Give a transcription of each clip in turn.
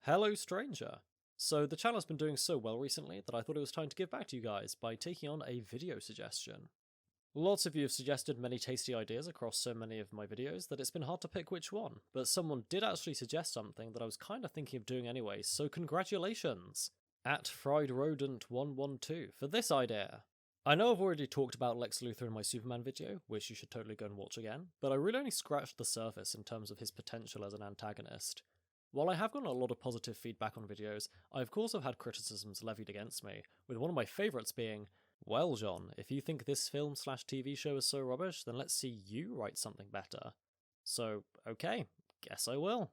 Hello, stranger! So, the channel has been doing so well recently that I thought it was time to give back to you guys by taking on a video suggestion. Lots of you have suggested many tasty ideas across so many of my videos that it's been hard to pick which one, but someone did actually suggest something that I was kind of thinking of doing anyway, so congratulations! At FriedRodent112 for this idea! I know I've already talked about Lex Luthor in my Superman video, which you should totally go and watch again, but I really only scratched the surface in terms of his potential as an antagonist. While I have gotten a lot of positive feedback on videos, I of course have had criticisms levied against me, with one of my favourites being, well John, if you think this film/TV show is so rubbish, then let's see you write something better. So, okay, guess I will.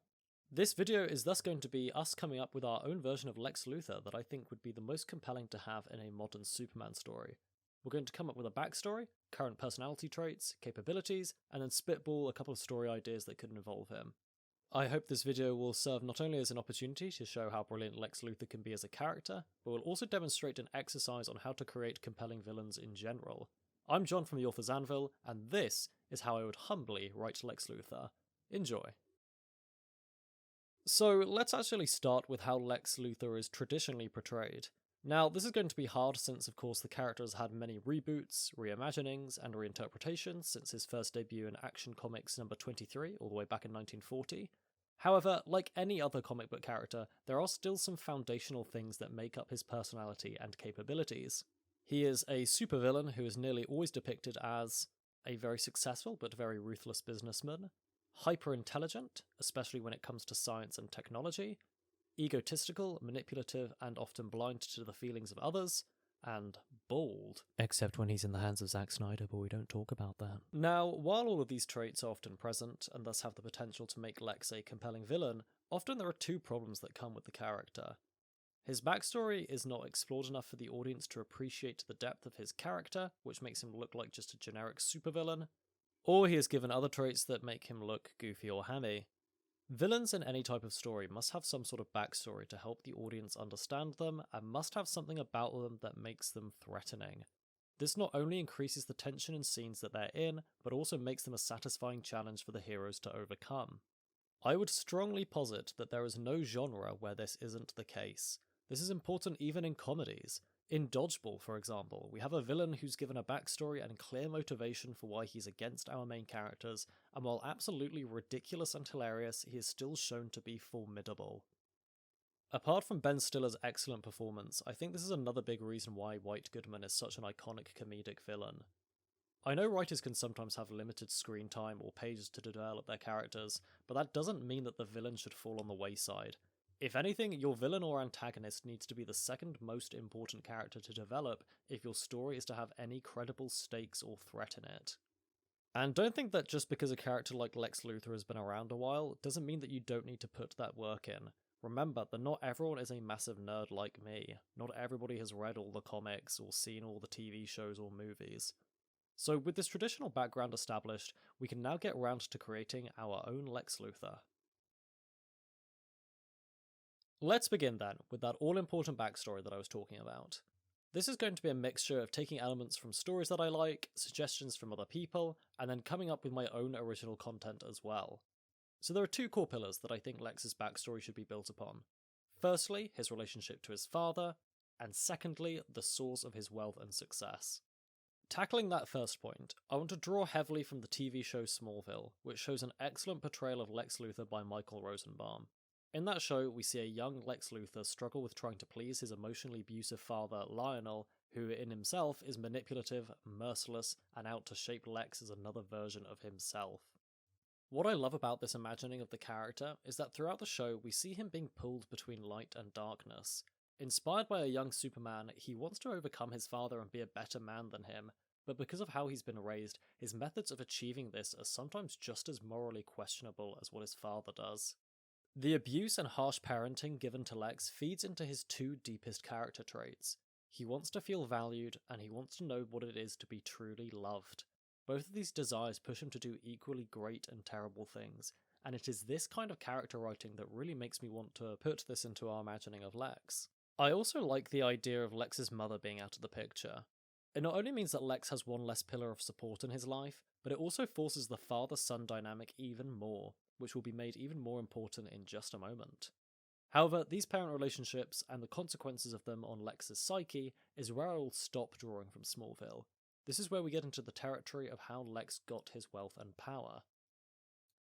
This video is thus going to be us coming up with our own version of Lex Luthor that I think would be the most compelling to have in a modern Superman story. We're going to come up with a backstory, current personality traits, capabilities, and then spitball a couple of story ideas that could involve him. I hope this video will serve not only as an opportunity to show how brilliant Lex Luthor can be as a character, but will also demonstrate an exercise on how to create compelling villains in general. I'm John from the Author's Anvil, and this is how I would humbly write Lex Luthor. Enjoy. So let's actually start with how Lex Luthor is traditionally portrayed. Now, this is going to be hard since, of course, the character has had many reboots, reimaginings, and reinterpretations since his first debut in Action Comics number 23, all the way back in 1940. However, like any other comic book character, there are still some foundational things that make up his personality and capabilities. He is a supervillain who is nearly always depicted as a very successful but very ruthless businessman, hyper-intelligent, especially when it comes to science and technology, egotistical, manipulative, and often blind to the feelings of others, and bald. Except when he's in the hands of Zack Snyder, but we don't talk about that. Now, while all of these traits are often present, and thus have the potential to make Lex a compelling villain, often there are two problems that come with the character. His backstory is not explored enough for the audience to appreciate the depth of his character, which makes him look like just a generic supervillain, or he is given other traits that make him look goofy or hammy. Villains in any type of story must have some sort of backstory to help the audience understand them, and must have something about them that makes them threatening. This not only increases the tension in scenes that they're in, but also makes them a satisfying challenge for the heroes to overcome. I would strongly posit that there is no genre where this isn't the case. This is important even in comedies. In Dodgeball, for example, we have a villain who's given a backstory and clear motivation for why he's against our main characters, and while absolutely ridiculous and hilarious, he is still shown to be formidable. Apart from Ben Stiller's excellent performance, I think this is another big reason why White Goodman is such an iconic comedic villain. I know writers can sometimes have limited screen time or pages to develop their characters, but that doesn't mean that the villain should fall on the wayside. If anything, your villain or antagonist needs to be the second most important character to develop if your story is to have any credible stakes or threat in it. And don't think that just because a character like Lex Luthor has been around a while, doesn't mean that you don't need to put that work in. Remember that not everyone is a massive nerd like me. Not everybody has read all the comics or seen all the TV shows or movies. So with this traditional background established, we can now get round to creating our own Lex Luthor. Let's begin then with that all-important backstory that I was talking about. This is going to be a mixture of taking elements from stories that I like, suggestions from other people, and then coming up with my own original content as well. So there are two core pillars that I think Lex's backstory should be built upon. Firstly, his relationship to his father, and secondly, the source of his wealth and success. Tackling that first point, I want to draw heavily from the TV show Smallville, which shows an excellent portrayal of Lex Luthor by Michael Rosenbaum. In that show, we see a young Lex Luthor struggle with trying to please his emotionally abusive father, Lionel, who in himself is manipulative, merciless, and out to shape Lex as another version of himself. What I love about this imagining of the character is that throughout the show we see him being pulled between light and darkness. Inspired by a young Superman, he wants to overcome his father and be a better man than him, but because of how he's been raised, his methods of achieving this are sometimes just as morally questionable as what his father does. The abuse and harsh parenting given to Lex feeds into his two deepest character traits. He wants to feel valued, and he wants to know what it is to be truly loved. Both of these desires push him to do equally great and terrible things, and it is this kind of character writing that really makes me want to put this into our imagining of Lex. I also like the idea of Lex's mother being out of the picture. It not only means that Lex has one less pillar of support in his life, but it also forces the father-son dynamic even more, which will be made even more important in just a moment. However, these parent relationships and the consequences of them on Lex's psyche is where I will stop drawing from Smallville. This is where we get into the territory of how Lex got his wealth and power.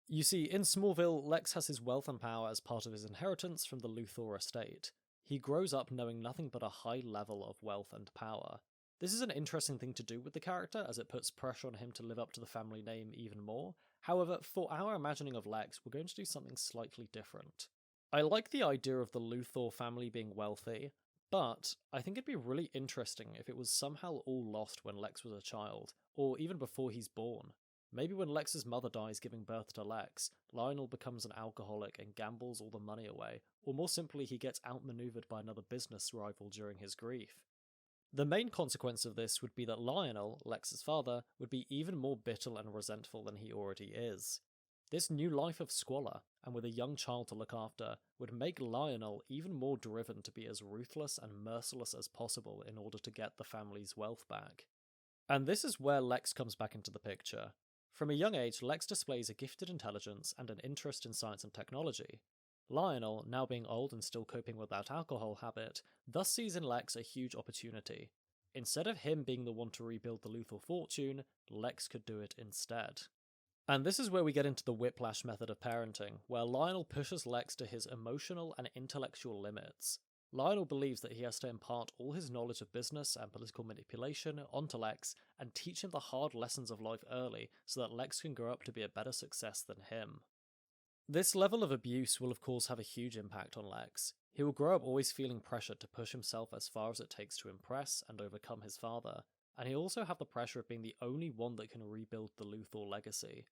You see, in Smallville, Lex has his wealth and power as part of his inheritance from the Luthor estate. He grows up knowing nothing but a high level of wealth and power. This is an interesting thing to do with the character, as it puts pressure on him to live up to the family name even more. However, for our imagining of Lex, we're going to do something slightly different. I like the idea of the Luthor family being wealthy, but I think it'd be really interesting if it was somehow all lost when Lex was a child, or even before he's born. Maybe when Lex's mother dies giving birth to Lex, Lionel becomes an alcoholic and gambles all the money away, or more simply he gets outmaneuvered by another business rival during his grief. The main consequence of this would be that Lionel, Lex's father, would be even more bitter and resentful than he already is. This new life of squalor, and with a young child to look after, would make Lionel even more driven to be as ruthless and merciless as possible in order to get the family's wealth back. And this is where Lex comes back into the picture. From a young age, Lex displays a gifted intelligence and an interest in science and technology. Lionel, now being old and still coping with that alcohol habit, thus sees in Lex a huge opportunity. Instead of him being the one to rebuild the Luthor fortune, Lex could do it instead. And this is where we get into the whiplash method of parenting, where Lionel pushes Lex to his emotional and intellectual limits. Lionel believes that he has to impart all his knowledge of business and political manipulation onto Lex and teach him the hard lessons of life early so that Lex can grow up to be a better success than him. This level of abuse will of course have a huge impact on Lex. He will grow up always feeling pressured to push himself as far as it takes to impress and overcome his father, and he'll also have the pressure of being the only one that can rebuild the Luthor legacy.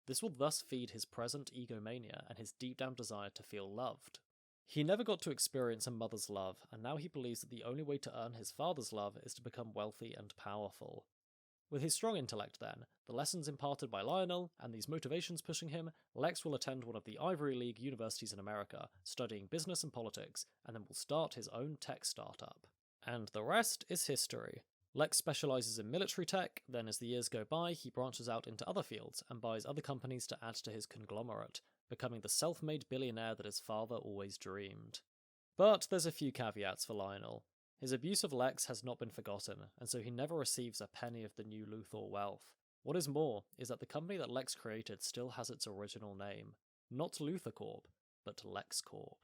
This will thus feed his present egomania and his deep down desire to feel loved. He never got to experience a mother's love, and now he believes that the only way to earn his father's love is to become wealthy and powerful. With his strong intellect then, the lessons imparted by Lionel, and these motivations pushing him, Lex will attend one of the Ivy League universities in America, studying business and politics, and then will start his own tech startup. And the rest is history. Lex specializes in military tech, then as the years go by, he branches out into other fields and buys other companies to add to his conglomerate, becoming the self-made billionaire that his father always dreamed. But there's a few caveats for Lionel. His abuse of Lex has not been forgotten, and so he never receives a penny of the new Luthor wealth. What is more, is that the company that Lex created still has its original name. Not Luthor Corp, but Lex Corp.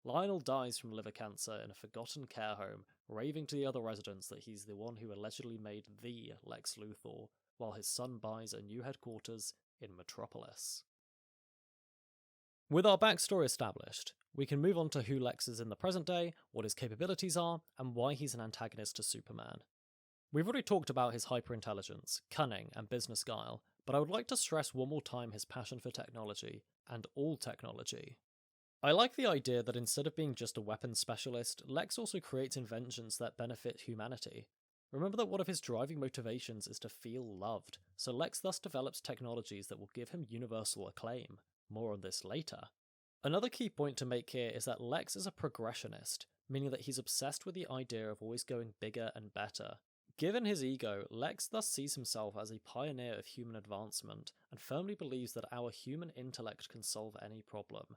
Lionel dies from liver cancer in a forgotten care home, raving to the other residents that he's the one who allegedly made the Lex Luthor, while his son buys a new headquarters in Metropolis. With our backstory established, we can move on to who Lex is in the present day, what his capabilities are, and why he's an antagonist to Superman. We've already talked about his hyperintelligence, cunning, and business guile, but I would like to stress one more time his passion for technology, and all technology. I like the idea that instead of being just a weapons specialist, Lex also creates inventions that benefit humanity. Remember that one of his driving motivations is to feel loved, so Lex thus develops technologies that will give him universal acclaim. More on this later. Another key point to make here is that Lex is a progressionist, meaning that he's obsessed with the idea of always going bigger and better. Given his ego, Lex thus sees himself as a pioneer of human advancement, and firmly believes that our human intellect can solve any problem.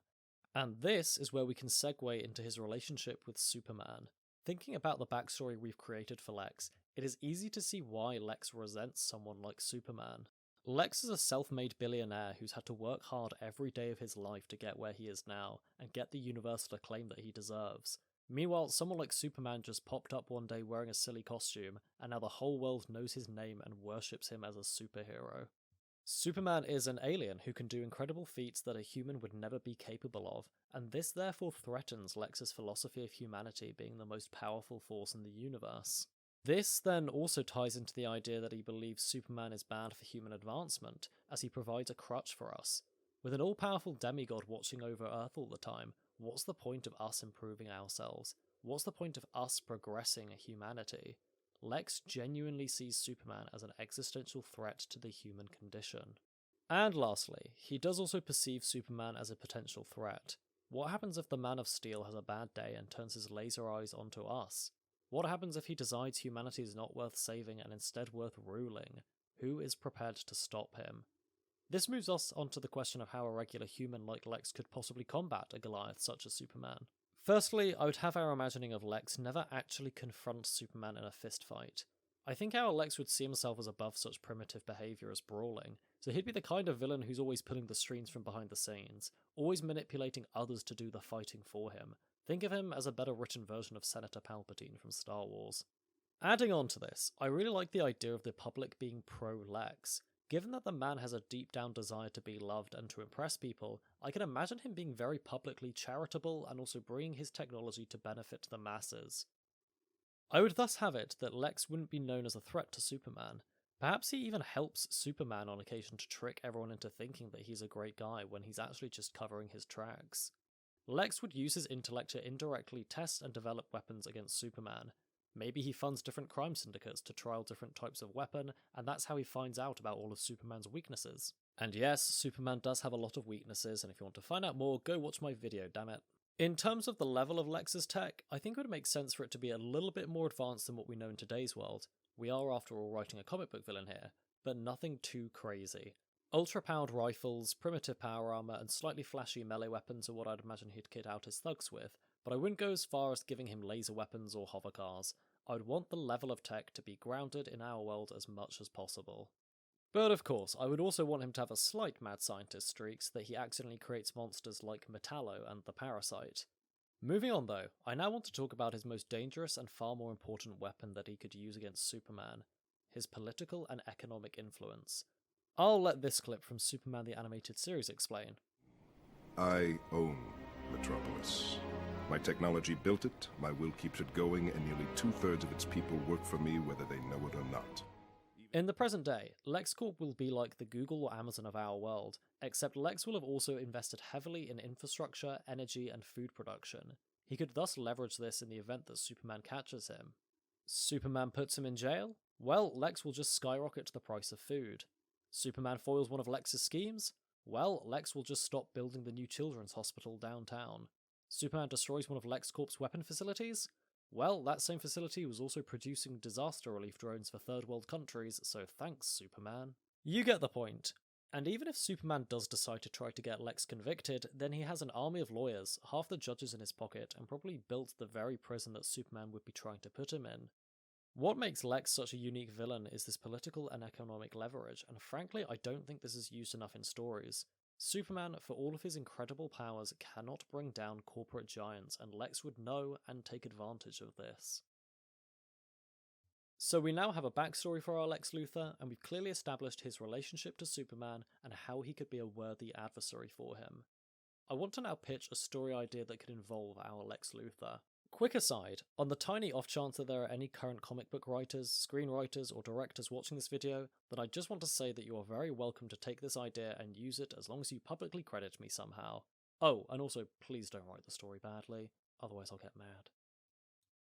And this is where we can segue into his relationship with Superman. Thinking about the backstory we've created for Lex, it is easy to see why Lex resents someone like Superman. Lex is a self-made billionaire who's had to work hard every day of his life to get where he is now, and get the universal acclaim that he deserves. Meanwhile, someone like Superman just popped up one day wearing a silly costume, and now the whole world knows his name and worships him as a superhero. Superman is an alien who can do incredible feats that a human would never be capable of, and this therefore threatens Lex's philosophy of humanity being the most powerful force in the universe. This then also ties into the idea that he believes Superman is bad for human advancement, as he provides a crutch for us. With an all-powerful demigod watching over Earth all the time, what's the point of us improving ourselves? What's the point of us progressing humanity? Lex genuinely sees Superman as an existential threat to the human condition. And lastly, he does also perceive Superman as a potential threat. What happens if the Man of Steel has a bad day and turns his laser eyes onto us? What happens if he decides humanity is not worth saving and instead worth ruling? Who is prepared to stop him? This moves us onto the question of how a regular human like Lex could possibly combat a Goliath such as Superman. Firstly, I would have our imagining of Lex never actually confront Superman in a fistfight. I think our Lex would see himself as above such primitive behaviour as brawling, so he'd be the kind of villain who's always pulling the strings from behind the scenes, always manipulating others to do the fighting for him. Think of him as a better written version of Senator Palpatine from Star Wars. Adding on to this, I really like the idea of the public being pro-Lex. Given that the man has a deep down desire to be loved and to impress people, I can imagine him being very publicly charitable and also bringing his technology to benefit the masses. I would thus have it that Lex wouldn't be known as a threat to Superman. Perhaps he even helps Superman on occasion to trick everyone into thinking that he's a great guy when he's actually just covering his tracks. Lex would use his intellect to indirectly test and develop weapons against Superman. Maybe he funds different crime syndicates to trial different types of weapon, and that's how he finds out about all of Superman's weaknesses. And yes, Superman does have a lot of weaknesses, and if you want to find out more, go watch my video, damn it. In terms of the level of Lex's tech, I think it would make sense for it to be a little bit more advanced than what we know in today's world. We are, after all, writing a comic book villain here, but nothing too crazy. Ultra-powered rifles, primitive power armor, and slightly flashy melee weapons are what I'd imagine he'd kit out his thugs with, but I wouldn't go as far as giving him laser weapons or hover cars. I would want the level of tech to be grounded in our world as much as possible. But of course, I would also want him to have a slight mad scientist streak so that he accidentally creates monsters like Metallo and the Parasite. Moving on though, I now want to talk about his most dangerous and far more important weapon that he could use against Superman, his political and economic influence. I'll let this clip from Superman the Animated Series explain. I own Metropolis. My technology built it, my will keeps it going, and nearly 2/3 of its people work for me whether they know it or not. In the present day, LexCorp will be like the Google or Amazon of our world, except Lex will have also invested heavily in infrastructure, energy, and food production. He could thus leverage this in the event that Superman catches him. Superman puts him in jail? Well, Lex will just skyrocket the price of food. Superman foils one of Lex's schemes? Well, Lex will just stop building the new children's hospital downtown. Superman destroys one of LexCorp's weapon facilities? Well, that same facility was also producing disaster relief drones for third world countries, so thanks, Superman. You get the point. And even if Superman does decide to try to get Lex convicted, then he has an army of lawyers, half the judges in his pocket, and probably built the very prison that Superman would be trying to put him in. What makes Lex such a unique villain is this political and economic leverage, and frankly I don't think this is used enough in stories. Superman, for all of his incredible powers, cannot bring down corporate giants, and Lex would know and take advantage of this. So we now have a backstory for our Lex Luthor, and we've clearly established his relationship to Superman and how he could be a worthy adversary for him. I want to now pitch a story idea that could involve our Lex Luthor. Quick aside, on the tiny off chance that there are any current comic book writers, screenwriters, or directors watching this video, then I just want to say that you are very welcome to take this idea and use it as long as you publicly credit me somehow. Oh, and also please don't write the story badly, otherwise I'll get mad.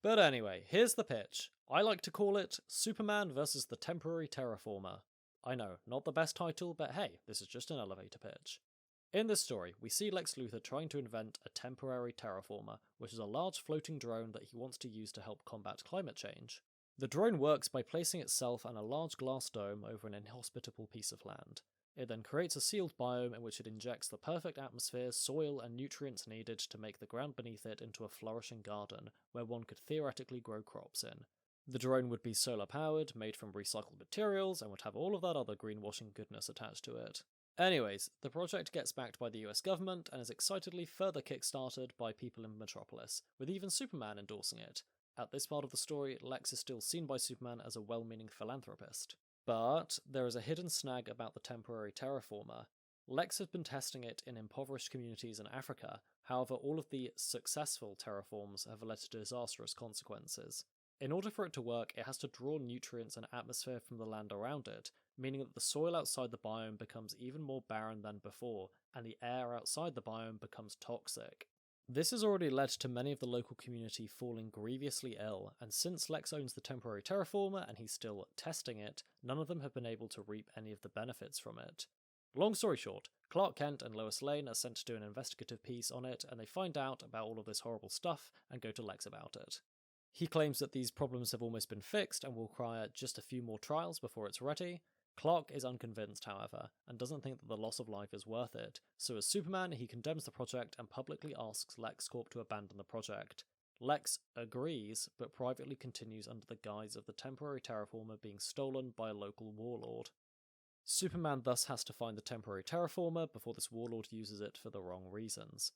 But anyway, here's the pitch. I like to call it Superman vs. the Temporary Terraformer. I know, not the best title, but hey, this is just an elevator pitch. In this story, we see Lex Luthor trying to invent a temporary terraformer, which is a large floating drone that he wants to use to help combat climate change. The drone works by placing itself on a large glass dome over an inhospitable piece of land. It then creates a sealed biome in which it injects the perfect atmosphere, soil, and nutrients needed to make the ground beneath it into a flourishing garden, where one could theoretically grow crops in. The drone would be solar powered, made from recycled materials, and would have all of that other greenwashing goodness attached to it. Anyways, the project gets backed by the US government and is excitedly further kickstarted by people in Metropolis, with even Superman endorsing it. At this part of the story, Lex is still seen by Superman as a well-meaning philanthropist. But there is a hidden snag about the temporary terraformer. Lex has been testing it in impoverished communities in Africa, however all of the successful terraforms have led to disastrous consequences. In order for it to work, it has to draw nutrients and atmosphere from the land around it, meaning that the soil outside the biome becomes even more barren than before, and the air outside the biome becomes toxic. This has already led to many of the local community falling grievously ill, and since Lex owns the temporary terraformer and he's still testing it, none of them have been able to reap any of the benefits from it. Long story short, Clark Kent and Lois Lane are sent to do an investigative piece on it, and they find out about all of this horrible stuff and go to Lex about it. He claims that these problems have almost been fixed and will require just a few more trials before it's ready. Clark is unconvinced, however, and doesn't think that the loss of life is worth it, so as Superman, he condemns the project and publicly asks LexCorp to abandon the project. Lex agrees, but privately continues under the guise of the temporary terraformer being stolen by a local warlord. Superman thus has to find the temporary terraformer before this warlord uses it for the wrong reasons.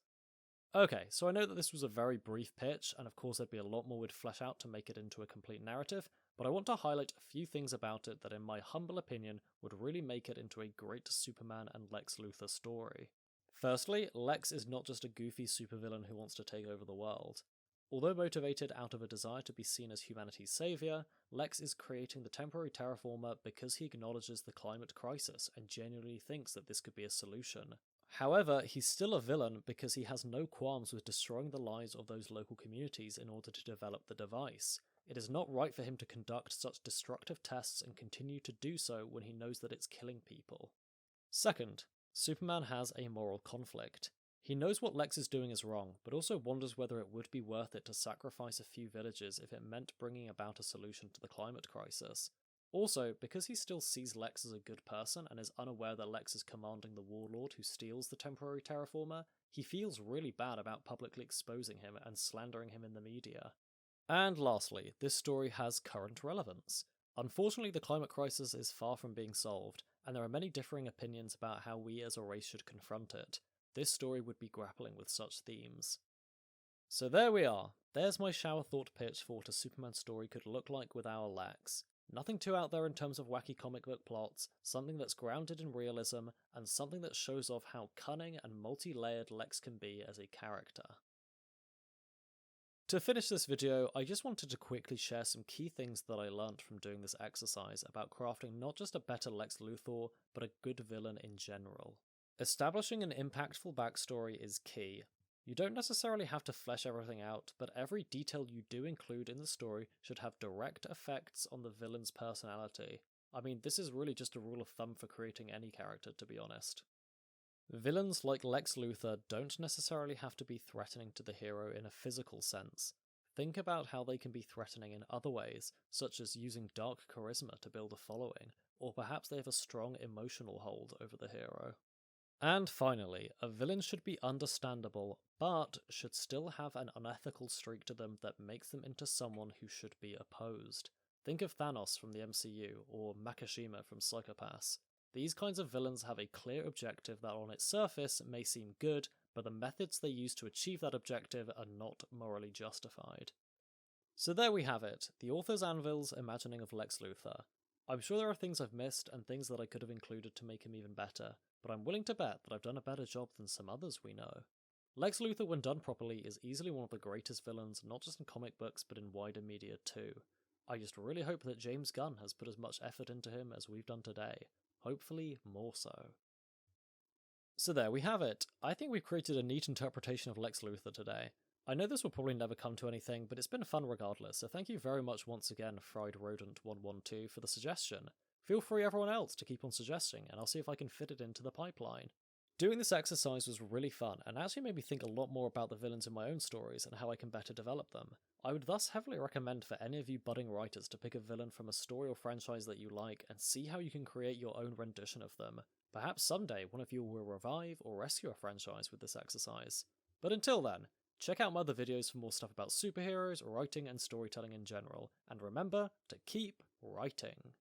Okay, so I know that this was a very brief pitch, and of course there'd be a lot more we'd flesh out to make it into a complete narrative, but I want to highlight a few things about it that in my humble opinion would really make it into a great Superman and Lex Luthor story. Firstly, Lex is not just a goofy supervillain who wants to take over the world. Although motivated out of a desire to be seen as humanity's saviour, Lex is creating the temporary terraformer because he acknowledges the climate crisis and genuinely thinks that this could be a solution. However, he's still a villain because he has no qualms with destroying the lives of those local communities in order to develop the device. It is not right for him to conduct such destructive tests and continue to do so when he knows that it's killing people. Second, Superman has a moral conflict. He knows what Lex is doing is wrong, but also wonders whether it would be worth it to sacrifice a few villages if it meant bringing about a solution to the climate crisis. Also, because he still sees Lex as a good person and is unaware that Lex is commanding the warlord who steals the temporary terraformer, he feels really bad about publicly exposing him and slandering him in the media. And lastly, this story has current relevance. Unfortunately, the climate crisis is far from being solved, and there are many differing opinions about how we as a race should confront it. This story would be grappling with such themes. So there we are. There's my shower thought pitch for what a Superman story could look like with our Lex. Nothing too out there in terms of wacky comic book plots, something that's grounded in realism, and something that shows off how cunning and multi-layered Lex can be as a character. To finish this video, I just wanted to quickly share some key things that I learnt from doing this exercise about crafting not just a better Lex Luthor, but a good villain in general. Establishing an impactful backstory is key. You don't necessarily have to flesh everything out, but every detail you do include in the story should have direct effects on the villain's personality. I mean, this is really just a rule of thumb for creating any character, to be honest. Villains like Lex Luthor don't necessarily have to be threatening to the hero in a physical sense. Think about how they can be threatening in other ways, such as using dark charisma to build a following, or perhaps they have a strong emotional hold over the hero. And finally, a villain should be understandable, but should still have an unethical streak to them that makes them into someone who should be opposed. Think of Thanos from the MCU, or Makishima from Psychopaths. These kinds of villains have a clear objective that on its surface may seem good, but the methods they use to achieve that objective are not morally justified. So there we have it, the author's Anvil's imagining of Lex Luthor. I'm sure there are things I've missed and things that I could have included to make him even better, but I'm willing to bet that I've done a better job than some others we know. Lex Luthor, when done properly, is easily one of the greatest villains, not just in comic books but in wider media too. I just really hope that James Gunn has put as much effort into him as we've done today. Hopefully more so. So there we have it. I think we've created a neat interpretation of Lex Luthor today. I know this will probably never come to anything, but it's been fun regardless, so thank you very much once again, Fried Rodent 112, for the suggestion. Feel free everyone else to keep on suggesting, and I'll see if I can fit it into the pipeline. Doing this exercise was really fun, and actually made me think a lot more about the villains in my own stories and how I can better develop them. I would thus heavily recommend for any of you budding writers to pick a villain from a story or franchise that you like and see how you can create your own rendition of them. Perhaps someday one of you will revive or rescue a franchise with this exercise. But until then, check out my other videos for more stuff about superheroes, writing and storytelling in general, and remember to keep writing.